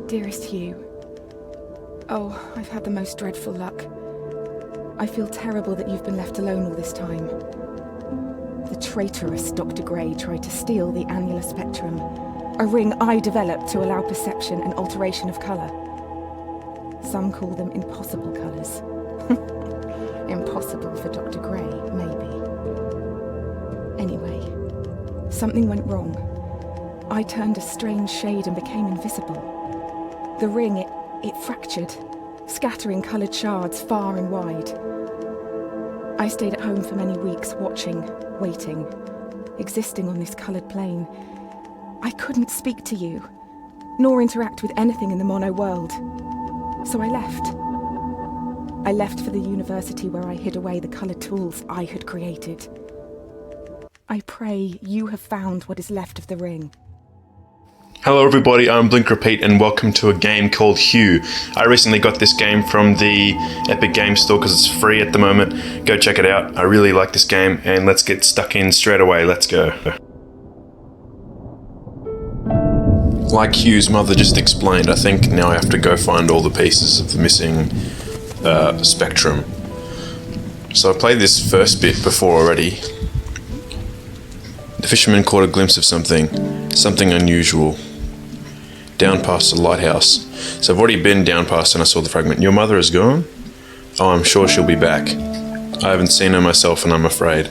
Dearest Hugh, oh, I've had the most dreadful luck. I feel terrible that you've been left alone all this time. The traitorous Dr. Gray tried to steal the annular spectrum, a ring I developed to allow perception and alteration of colour. Some call them impossible colours. Impossible for Dr. Gray, maybe. Anyway, something went wrong. I turned a strange shade and became invisible. The ring, it fractured, scattering coloured shards far and wide. I stayed at home for many weeks, watching, waiting, existing on this coloured plane. I couldn't speak to you, nor interact with anything in the mono world. So I left. I left for the university where I hid away the coloured tools I had created. I pray you have found what is left of the ring. Hello everybody, I'm Blink Repeat and welcome to a game called Hue. I recently got this game from the Epic Games Store because it's free at the moment. Go check it out. I really like this game and let's get stuck in straight away. Let's go. Like Hugh's mother just explained, I think now I have to go find all the pieces of the missing spectrum. So I played this first bit before already. The fisherman caught a glimpse of something unusual. Down past the lighthouse. So I've already been down past and I saw the fragment. Your mother is gone? Oh, I'm sure she'll be back. I haven't seen her myself and I'm afraid.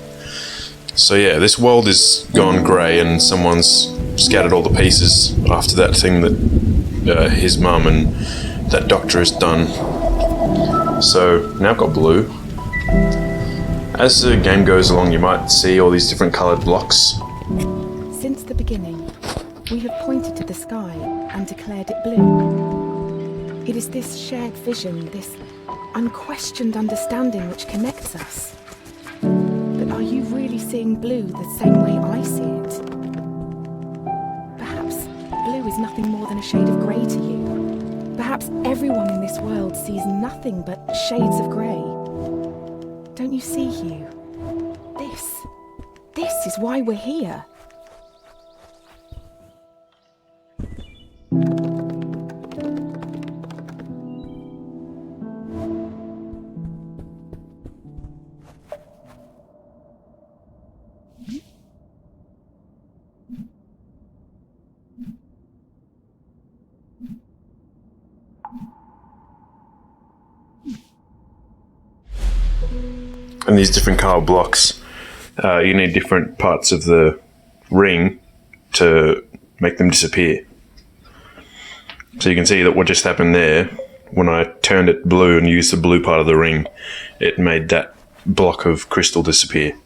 So yeah, this world is gone grey and someone's scattered all the pieces after that thing that his mum and that doctor has done. So now I've got blue. As the game goes along, you might see all these different coloured blocks. Since the beginning, we have pointed to the sky and declared it blue. It is this shared vision, this unquestioned understanding which connects us. But are you really seeing blue the same way I see it? Perhaps blue is nothing more than a shade of grey to you. Perhaps everyone in this world sees nothing but shades of grey. Don't you see, Hugh? This is why we're here. And these different colour blocks, you need different parts of the ring to make them disappear. So you can see that what just happened there, when I turned it blue and used the blue part of the ring, it made that block of crystal disappear.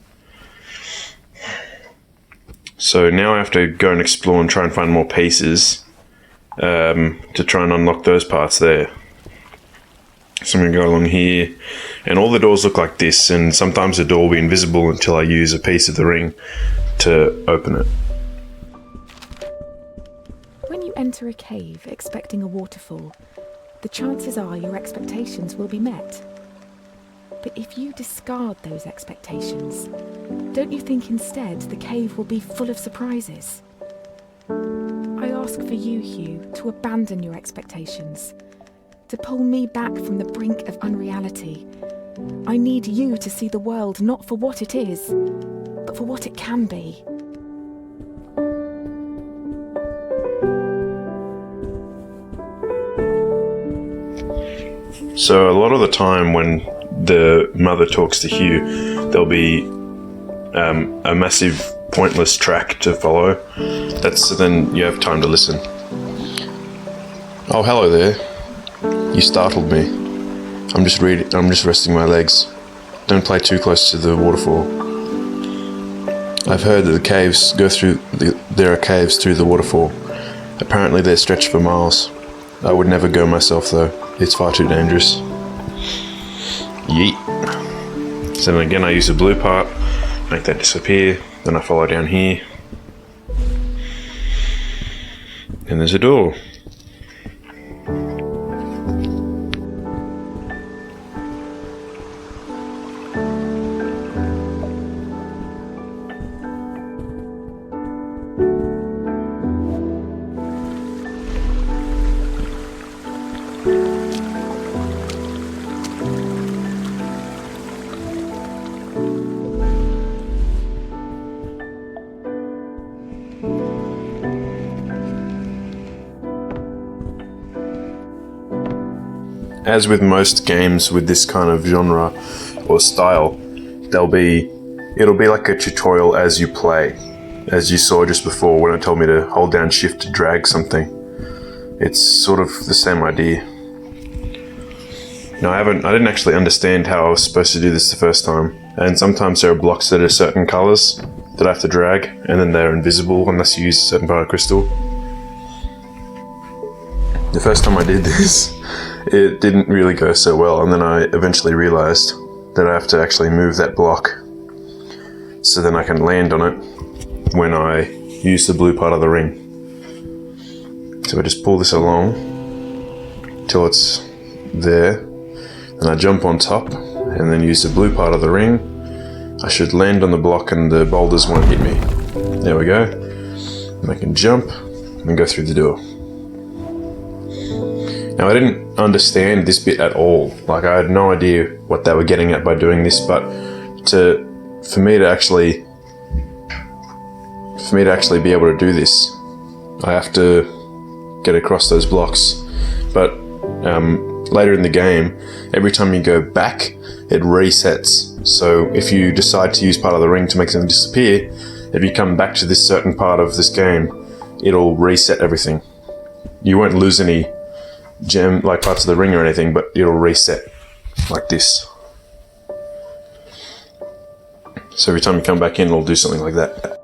So now I have to go and explore and try and find more pieces to try and unlock those parts there. So I'm going to go along here, and all the doors look like this, and sometimes the door will be invisible until I use a piece of the ring to open it. When you enter a cave expecting a waterfall, the chances are your expectations will be met. But if you discard those expectations, don't you think instead the cave will be full of surprises? I ask for you, Hugh, to abandon your expectations, to pull me back from the brink of unreality. I need you to see the world not for what it is, but for what it can be. So a lot of the time when the mother talks to Hugh, there'll be a massive pointless track to follow. So then you have time to listen. Oh, hello there. You startled me. I'm just resting my legs. Don't play too close to the waterfall. I've heard that there are caves through the waterfall. Apparently they stretch for miles. I would never go myself though. It's far too dangerous. Yeet. So then again I use the blue part, make that disappear, then I follow down here. And there's a door. as with most games with this kind of genre or style, it'll be like a tutorial as you play. As you saw just before when it told me to hold down shift to drag something. It's sort of the same idea. Now I didn't actually understand how I was supposed to do this the first time. And sometimes there are blocks that are certain colors that I have to drag, and then they're invisible unless you use a certain part of crystal. The first time I did this, it didn't really go so well, and then I eventually realized that I have to actually move that block so then I can land on it when I use the blue part of the ring. So I just pull this along till it's there, and I jump on top and then use the blue part of the ring. I should land on the block and the boulders won't hit me. There we go. And I can jump and go through the door. Now I didn't understand this bit at all. Like I had no idea what they were getting at by doing this, but for me to actually be able to do this, I have to get across those blocks. But later in the game, every time you go back, it resets. So if you decide to use part of the ring to make something disappear, if you come back to this certain part of this game, it'll reset everything. You won't lose any gem, like parts of the ring or anything, but it'll reset like this. So every time you come back in, it'll do something like that.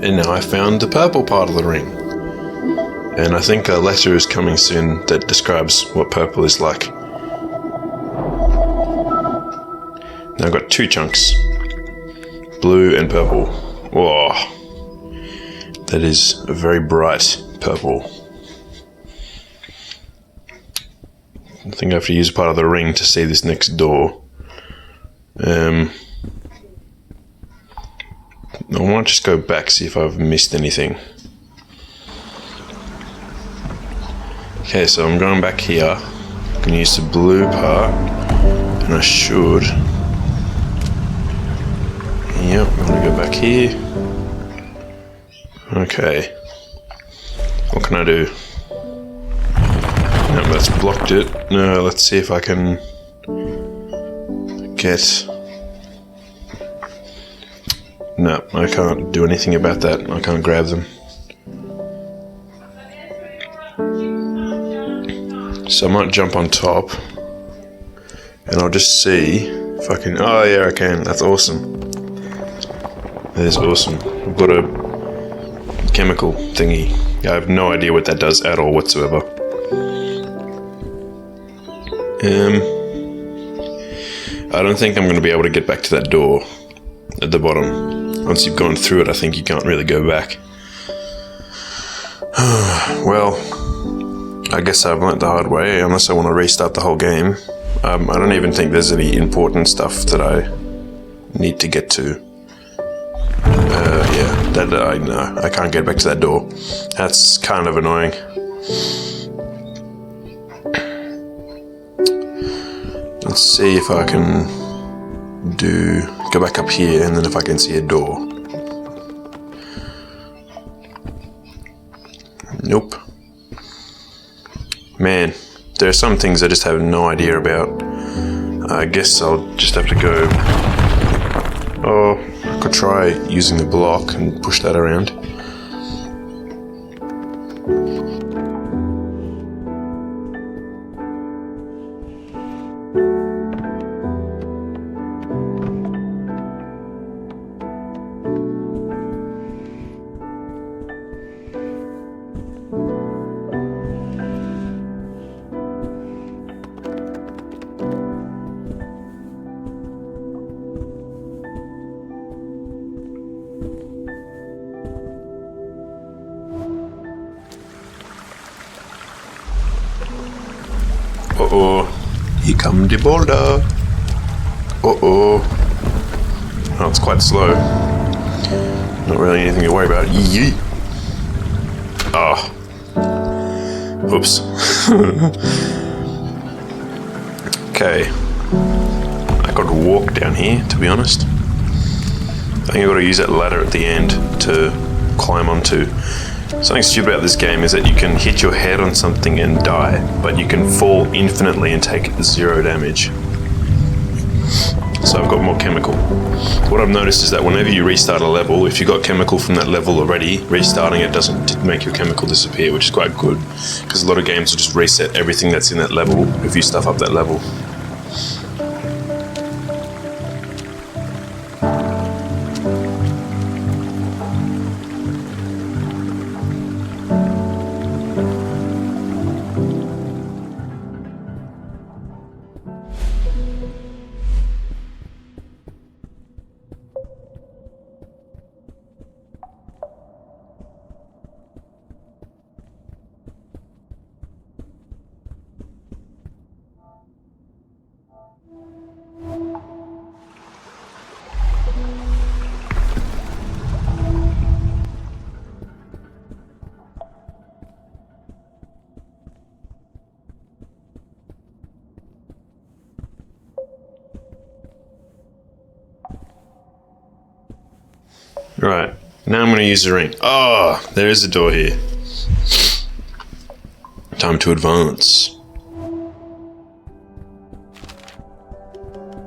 And now I found the purple part of the ring. And I think a letter is coming soon that describes what purple is like. Now I've got two chunks. Blue and purple. Whoa. That is a very bright purple. I think I have to use part of the ring to see this next door. I might just go back, see if I've missed anything. Okay, so I'm going back here. I can use the blue part, and I should. Yep, I'm gonna go back here. Okay. What can I do? No, that's blocked it. No, let's see if I can get... No, I can't do anything about that. I can't grab them. So I might jump on top and I'll just see Fucking, oh yeah, I can. That's awesome. That is awesome. I've got a chemical thingy. I have no idea what that does at all whatsoever. I don't think I'm going to be able to get back to that door at the bottom. Once you've gone through it, I think you can't really go back. Well, I guess I've learnt the hard way, unless I want to restart the whole game. I don't even think there's any important stuff that I need to get to. No, I can't get back to that door. That's kind of annoying. Let's see if I can go back up here, and then if I can see a door. Nope. Man, there are some things I just have no idea about. I guess I'll just have to go... Oh, I could try using the block and push that around. Uh-oh. Here come the boulder. Uh-oh. Oh, it's quite slow. Not really anything to worry about. Yeet. Oh. Oops. Okay. I gotta walk down here, to be honest. I think I gotta use that ladder at the end to climb onto. Something stupid about this game is that you can hit your head on something and die, but you can fall infinitely and take 0 damage. So I've got more chemical. What I've noticed is that whenever you restart a level, if you got chemical from that level already, restarting it doesn't make your chemical disappear, which is quite good, because a lot of games will just reset everything that's in that level if you stuff up that level. Right, now I'm going to use the ring. Oh, there is a door here. Time to advance.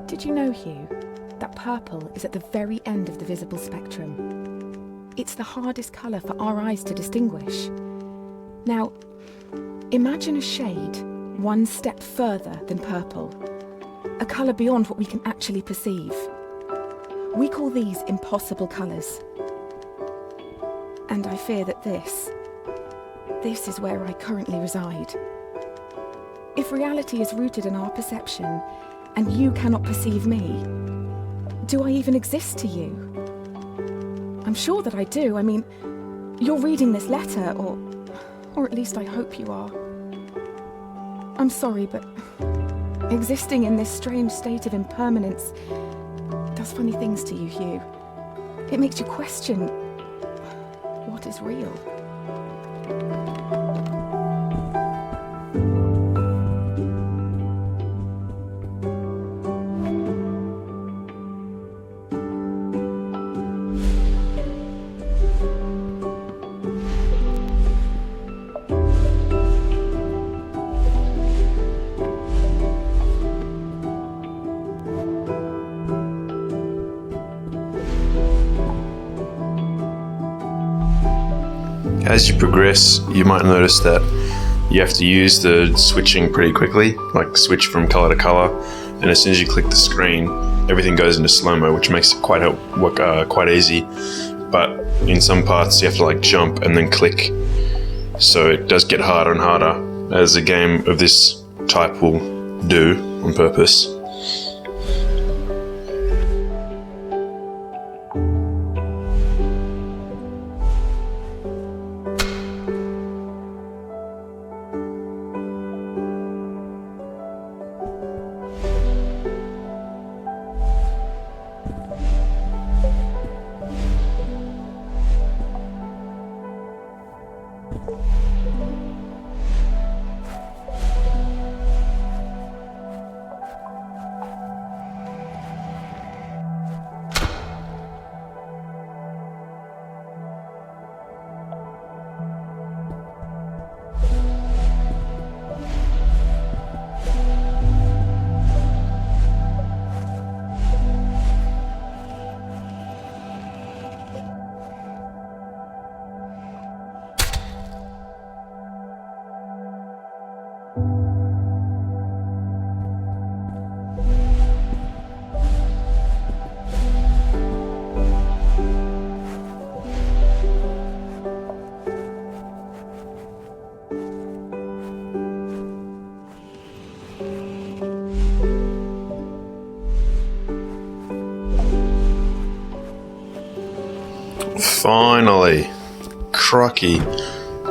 Did you know, Hugh, that purple is at the very end of the visible spectrum? It's the hardest colour for our eyes to distinguish. Now, imagine a shade one step further than purple, a colour beyond what we can actually perceive. We call these impossible colours. And I fear that this is where I currently reside. If reality is rooted in our perception, and you cannot perceive me, do I even exist to you? I'm sure that I do. I mean, you're reading this letter, or at least I hope you are. I'm sorry, but existing in this strange state of impermanence does funny things to you, Hugh. It makes you question what is real. As you progress, you might notice that you have to use the switching pretty quickly, like switch from colour to colour, and as soon as you click the screen, everything goes into slow-mo, which makes it quite easy. But in some parts, you have to like jump and then click, so it does get harder and harder, as a game of this type will do on purpose. Finally. Crocky.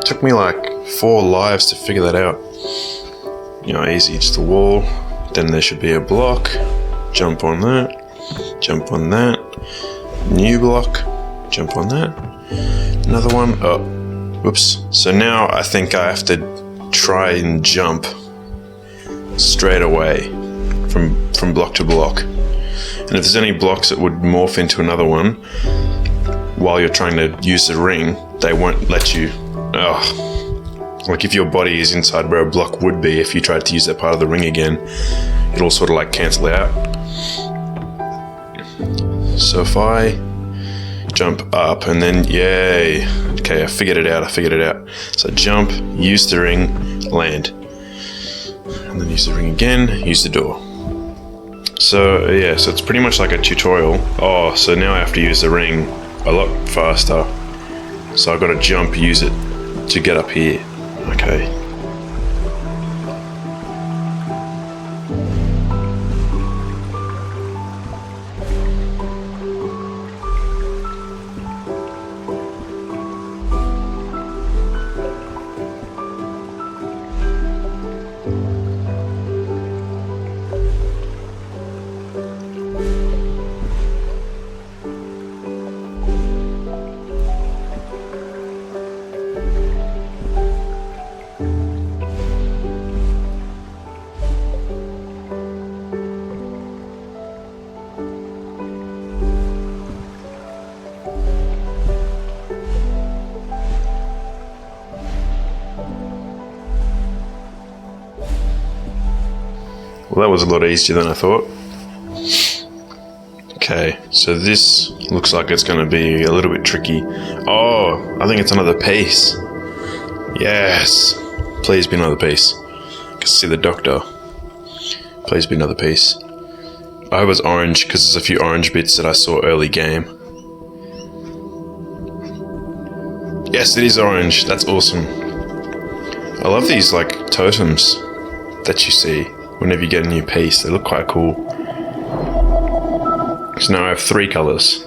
Took me like 4 lives to figure that out. You know, easy, just a wall. Then there should be a block. Jump on that. Jump on that. New block. Jump on that. Another one. Oh, whoops. So now I think I have to try and jump straight away from block to block. And if there's any blocks that would morph into another one while you're trying to use the ring, they won't let you. Like if your body is inside where a block would be, if you tried to use that part of the ring again, it'll sort of like cancel out. So if I jump up and then, yay. Okay, I figured it out. So jump, use the ring, land. And then use the ring again, use the door. So yeah, so it's pretty much like a tutorial. Oh, so now I have to use the ring a lot faster. So I've got to jump, use it to get up here. Okay. Well, that was a lot easier than I thought. Okay, so this looks like it's going to be a little bit tricky. Oh, I think it's another piece. Yes. Please be another piece. I can see the doctor. Please be another piece. I hope it's orange, because there's a few orange bits that I saw early game. Yes, it is orange. That's awesome. I love these like totems that you see whenever you get a new piece. They look quite cool. So now I have 3 colours.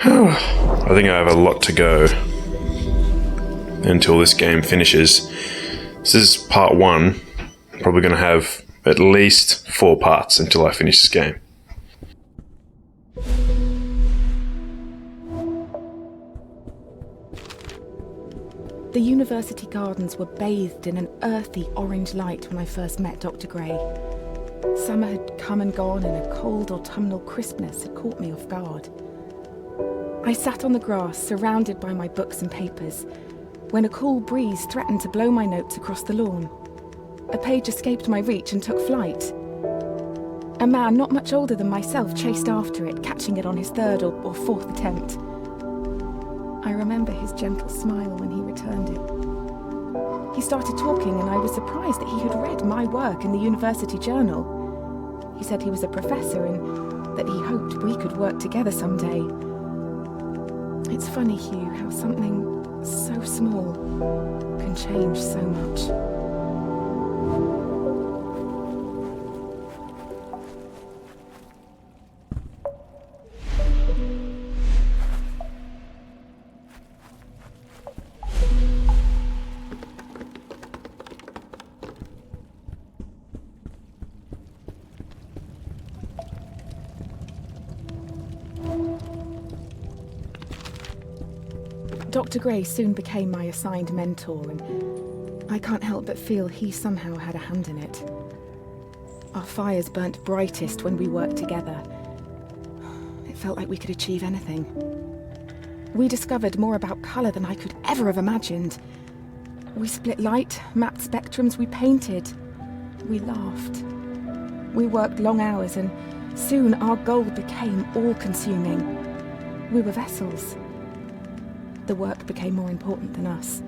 I think I have a lot to go until this game finishes. This is part 1. I'm probably going to have at least 4 parts until I finish this game. The university gardens were bathed in an earthy orange light when I first met Dr. Gray. Summer had come and gone, and a cold autumnal crispness had caught me off guard. I sat on the grass, surrounded by my books and papers, when a cool breeze threatened to blow my notes across the lawn. A page escaped my reach and took flight. A man not much older than myself chased after it, catching it on his 3rd or 4th attempt. I remember his gentle smile when he returned it. He started talking, and I was surprised that he had read my work in the university journal. He said he was a professor and that he hoped we could work together someday. It's funny, Hugh, how something so small can change so much. Dr. Gray soon became my assigned mentor, and I can't help but feel he somehow had a hand in it. Our fires burnt brightest when we worked together. It felt like we could achieve anything. We discovered more about colour than I could ever have imagined. We split light, mapped spectrums, we painted. We laughed. We worked long hours, and soon our goal became all-consuming. We were vessels. The work became more important than us,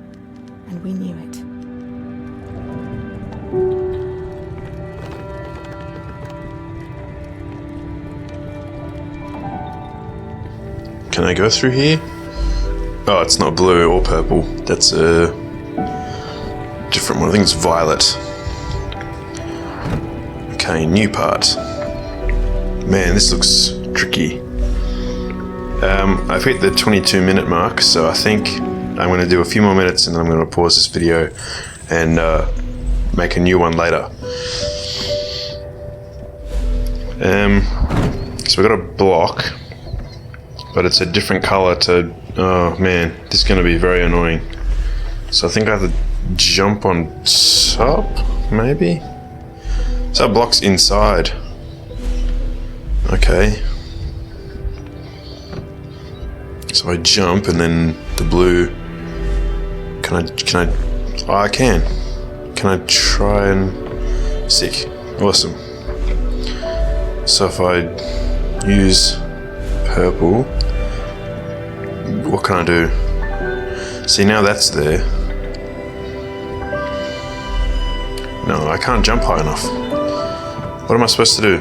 and we knew it. Can I go through here? Oh, it's not blue or purple. That's a different one. I think it's violet. Okay, new part. Man, this looks tricky. I've hit the 22-minute mark, so I think I'm going to do a few more minutes and then I'm going to pause this video and make a new one later. So we've got a block, but it's a different color to... Oh man, this is going to be very annoying. So I think I have to jump on top, maybe? So that block's inside. Okay. So I jump and then the blue... Can I... Oh, I can. Can I try and... Sick. Awesome. So if I use purple... What can I do? See, now that's there. No, I can't jump high enough. What am I supposed to do?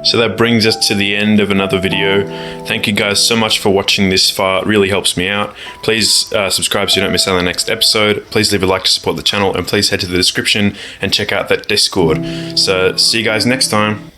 So that brings us to the end of another video. Thank you guys so much for watching this far. It really helps me out. Please subscribe so you don't miss out on the next episode. Please leave a like to support the channel, and please head to the description and check out that Discord. So see you guys next time.